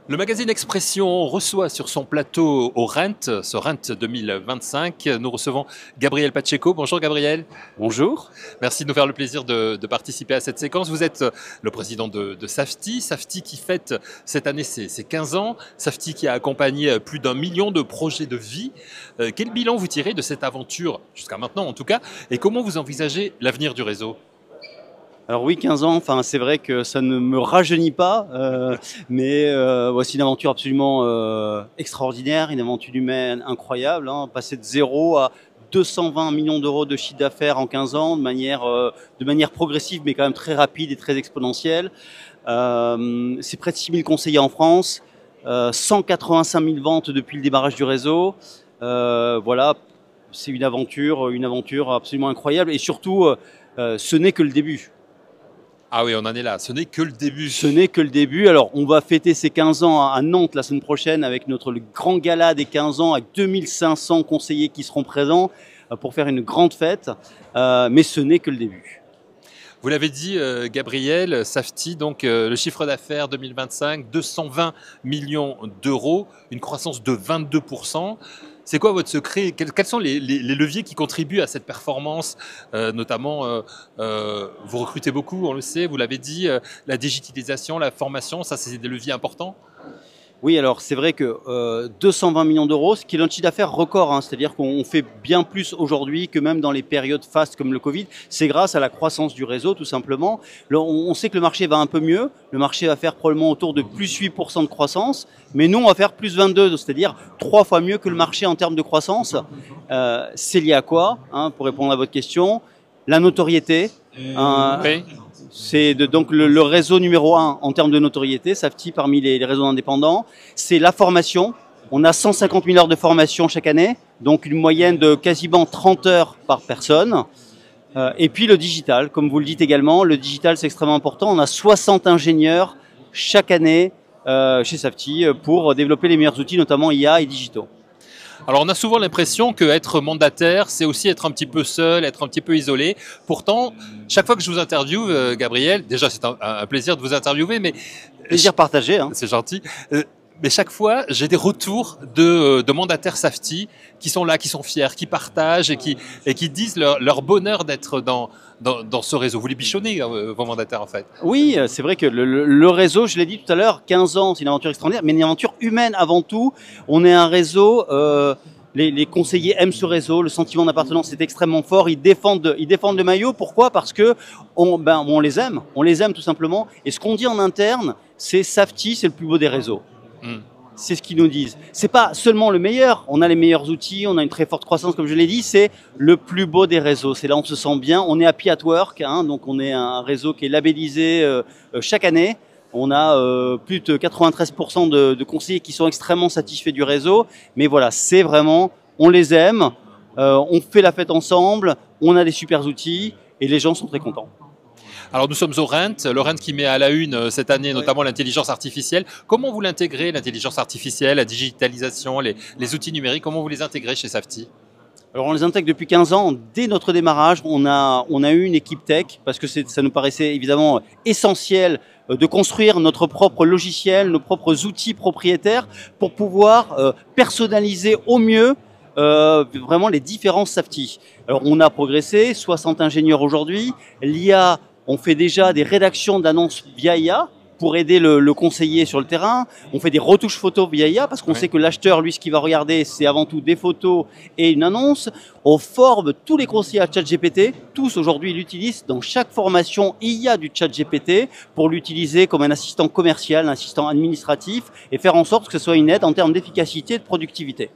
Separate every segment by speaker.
Speaker 1: Le magazine Expression reçoit sur son plateau au Rent, ce Rent 2025. Nous recevons Gabriel Pacheco. Bonjour Gabriel.
Speaker 2: Bonjour.
Speaker 1: Merci de nous faire le plaisir de participer à cette séquence. Vous êtes le président de Safety. Safety qui fête cette année ses 15 ans. Safety qui a accompagné plus d'1 million de projets de vie. Quel bilan vous tirez de cette aventure, jusqu'à maintenant en tout cas, et comment vous envisagez l'avenir du réseau ?
Speaker 2: Alors oui, 15 ans, enfin, c'est vrai que ça ne me rajeunit pas, mais voici une aventure absolument extraordinaire, une aventure humaine incroyable, hein, passer de 0 à 220 millions d'euros de chiffre d'affaires en 15 ans, de manière progressive, mais quand même très rapide et très exponentielle. C'est près de 6 000 conseillers en France, 185 000 ventes depuis le démarrage du réseau. Voilà, c'est une aventure absolument incroyable, et surtout, ce n'est que le début.
Speaker 1: Ah oui, on en est là, ce n'est que le début.
Speaker 2: Ce n'est que le début. Alors, on va fêter ces 15 ans à Nantes la semaine prochaine avec le grand gala des 15 ans, avec 2500 conseillers qui seront présents pour faire une grande fête. Mais ce n'est que le début.
Speaker 1: Vous l'avez dit, Gabriel, Safety, donc le chiffre d'affaires 2025, 220 millions d'euros, une croissance de 22%. C'est quoi votre secret? Quels sont les leviers qui contribuent à cette performance? Notamment, vous recrutez beaucoup, on le sait, vous l'avez dit, la digitalisation, la formation, ça c'est des leviers importants?
Speaker 2: Oui, alors c'est vrai que 220 millions d'euros, ce qui est un chiffre d'affaires record, hein, c'est-à-dire qu'on fait bien plus aujourd'hui que même dans les périodes fastes comme le Covid. C'est grâce à la croissance du réseau, tout simplement. On sait que le marché va un peu mieux. Le marché va faire probablement autour de plus 8% de croissance, mais nous, on va faire plus 22, c'est-à-dire 3 fois mieux que le marché en termes de croissance. C'est lié à quoi, hein, pour répondre à votre question? La notoriété.
Speaker 1: Oui.
Speaker 2: C'est donc le réseau numéro 1 en termes de notoriété, Safety parmi les réseaux indépendants. C'est la formation. On a 150 000 heures de formation chaque année, donc une moyenne de quasiment 30 heures par personne. Et puis le digital, comme vous le dites également, le digital c'est extrêmement important. On a 60 ingénieurs chaque année chez Safety pour développer les meilleurs outils, notamment IA et digitaux.
Speaker 1: Alors on a souvent l'impression qu'être mandataire, c'est aussi être un petit peu seul, être un petit peu isolé. Pourtant, chaque fois que je vous interviewe, Gabriel, déjà c'est un plaisir de vous interviewer, mais...
Speaker 2: Plaisir partagé. Hein.
Speaker 1: C'est gentil. Mais chaque fois, j'ai des retours de mandataires Safety qui sont là, qui sont fiers, qui partagent et qui disent leur bonheur d'être dans ce réseau. Vous les bichonnez, vos mandataires, en fait.
Speaker 2: Oui, c'est vrai que le réseau, je l'ai dit tout à l'heure, 15 ans, c'est une aventure extraordinaire, mais une aventure humaine avant tout. On est un réseau, les conseillers aiment ce réseau, le sentiment d'appartenance est extrêmement fort, ils défendent le maillot. Pourquoi? Parce que on les aime tout simplement. Et ce qu'on dit en interne, c'est Safety, c'est le plus beau des réseaux. C'est ce qu'ils nous disent. C'est pas seulement le meilleur. On a les meilleurs outils, on a une très forte croissance, comme je l'ai dit. C'est le plus beau des réseaux. C'est là où on se sent bien. On est happy at work, hein, donc on est un réseau qui est labellisé chaque année. On a plus de 93% de conseillers qui sont extrêmement satisfaits du réseau. Mais voilà, c'est vraiment, on les aime, on fait la fête ensemble, on a des super outils et les gens sont très contents.
Speaker 1: Alors nous sommes au Rent, le Rent qui met à la une cette année notamment l'intelligence artificielle. Comment vous l'intégrez, l'intelligence artificielle, la digitalisation, les outils numériques, comment vous les intégrez chez Safety?
Speaker 2: Alors on les intègre depuis 15 ans. Dès notre démarrage, on a eu une équipe tech parce que ça nous paraissait évidemment essentiel de construire notre propre logiciel, nos propres outils propriétaires pour pouvoir personnaliser au mieux vraiment les différents Safety. Alors on a progressé, 60 ingénieurs aujourd'hui. L'IA, on fait déjà des rédactions d'annonces via IA pour aider le conseiller sur le terrain. On fait des retouches photos via IA parce qu'on sait que l'acheteur, lui, ce qu'il va regarder, c'est avant tout des photos et une annonce. On forme tous les conseillers à ChatGPT. Tous, aujourd'hui, l'utilisent. Dans chaque formation, il y a du ChatGPT pour l'utiliser comme un assistant commercial, un assistant administratif et faire en sorte que ce soit une aide en termes d'efficacité et de productivité.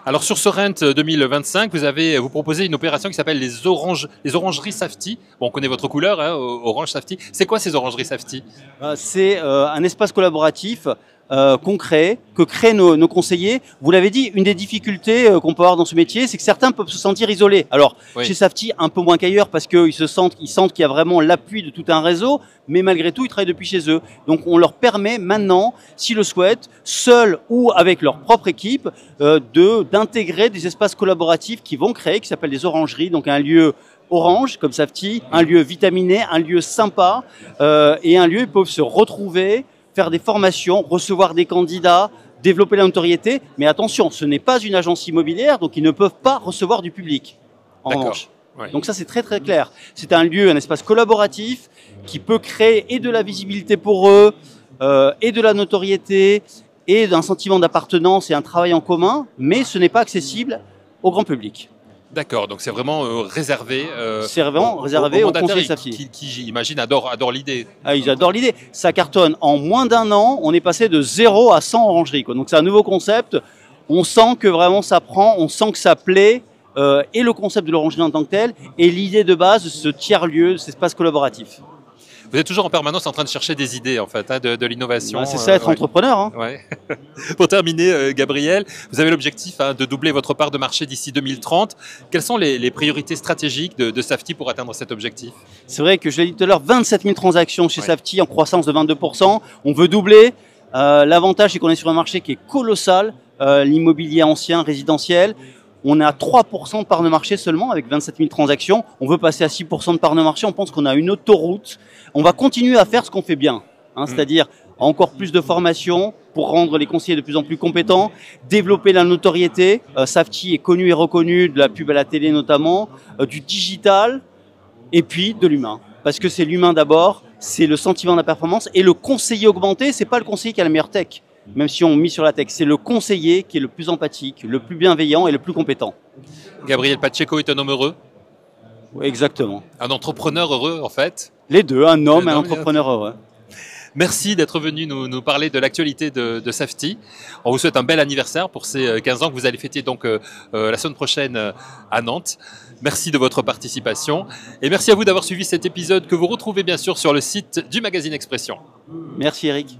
Speaker 1: Alors sur ce Rent 2025, vous proposez une opération qui s'appelle les orangeries Safety. Bon, on connaît votre couleur, hein, orange Safety. C'est quoi ces orangeries Safety?
Speaker 2: C'est un espace collaboratif que créent nos conseillers. Vous l'avez dit, une des difficultés qu'on peut avoir dans ce métier, c'est que certains peuvent se sentir isolés. Alors, chez Safety, un peu moins qu'ailleurs parce qu'ils sentent qu'il y a vraiment l'appui de tout un réseau, mais malgré tout, ils travaillent depuis chez eux. Donc, on leur permet maintenant, s'ils le souhaitent, seuls ou avec leur propre équipe, d'intégrer des espaces collaboratifs qui vont créer, qui s'appellent des orangeries, donc un lieu orange, comme Safety, un lieu vitaminé, un lieu sympa, et un lieu où ils peuvent se retrouver, faire des formations, recevoir des candidats, développer la notoriété. Mais attention, ce n'est pas une agence immobilière, donc ils ne peuvent pas recevoir du public. En revanche.
Speaker 1: Ouais.
Speaker 2: Donc ça, c'est très très clair. C'est un lieu, un espace collaboratif qui peut créer et de la visibilité pour eux, et de la notoriété, et d'un sentiment d'appartenance et un travail en commun, mais ce n'est pas accessible au grand public.
Speaker 1: D'accord, donc c'est vraiment réservé,
Speaker 2: C'est vraiment réservé au conseil Safti.
Speaker 1: Qui j'imagine, adore l'idée.
Speaker 2: Ah, ils adorent l'idée. Ça cartonne. En moins d'un an, on est passé de 0 à 100 orangeries, quoi. Donc c'est un nouveau concept. On sent que vraiment ça prend, on sent que ça plaît. Et le concept de l'orangerie en tant que tel, et l'idée de base de ce tiers-lieu, de cet espace collaboratif.
Speaker 1: Vous êtes toujours en permanence en train de chercher des idées, en fait, hein, de l'innovation.
Speaker 2: Bah, c'est ça, être entrepreneur. Hein.
Speaker 1: Ouais. Pour terminer, Gabriel, vous avez l'objectif de doubler votre part de marché d'ici 2030. Quelles sont les priorités stratégiques de Safti pour atteindre cet objectif?
Speaker 2: C'est vrai que je l'ai dit tout à l'heure, 27 000 transactions chez Safti en croissance de 22%. On veut doubler. L'avantage, c'est qu'on est sur un marché qui est colossal, l'immobilier ancien, résidentiel. On est à 3% de part de marché seulement avec 27 000 transactions. On veut passer à 6% de part de marché. On pense qu'on a une autoroute. On va continuer à faire ce qu'on fait bien, hein, c'est-à-dire encore plus de formation pour rendre les conseillers de plus en plus compétents, développer la notoriété. Safti est connu et reconnu, de la pub à la télé notamment, du digital et puis de l'humain. Parce que c'est l'humain d'abord, c'est le sentiment de la performance et le conseiller augmenté, c'est pas le conseiller qui a la meilleure tech. Même si on mise sur la tech, c'est le conseiller qui est le plus empathique, le plus bienveillant et le plus compétent.
Speaker 1: Gabriel Pacheco est un homme heureux?
Speaker 2: Oui, exactement.
Speaker 1: Un entrepreneur heureux, en fait?
Speaker 2: Les deux, un homme et un entrepreneur heureux.
Speaker 1: Merci d'être venu nous parler de l'actualité de Safti. On vous souhaite un bel anniversaire pour ces 15 ans que vous allez fêter donc la semaine prochaine à Nantes. Merci de votre participation et merci à vous d'avoir suivi cet épisode que vous retrouvez bien sûr sur le site du magazine Expression.
Speaker 2: Merci Eric.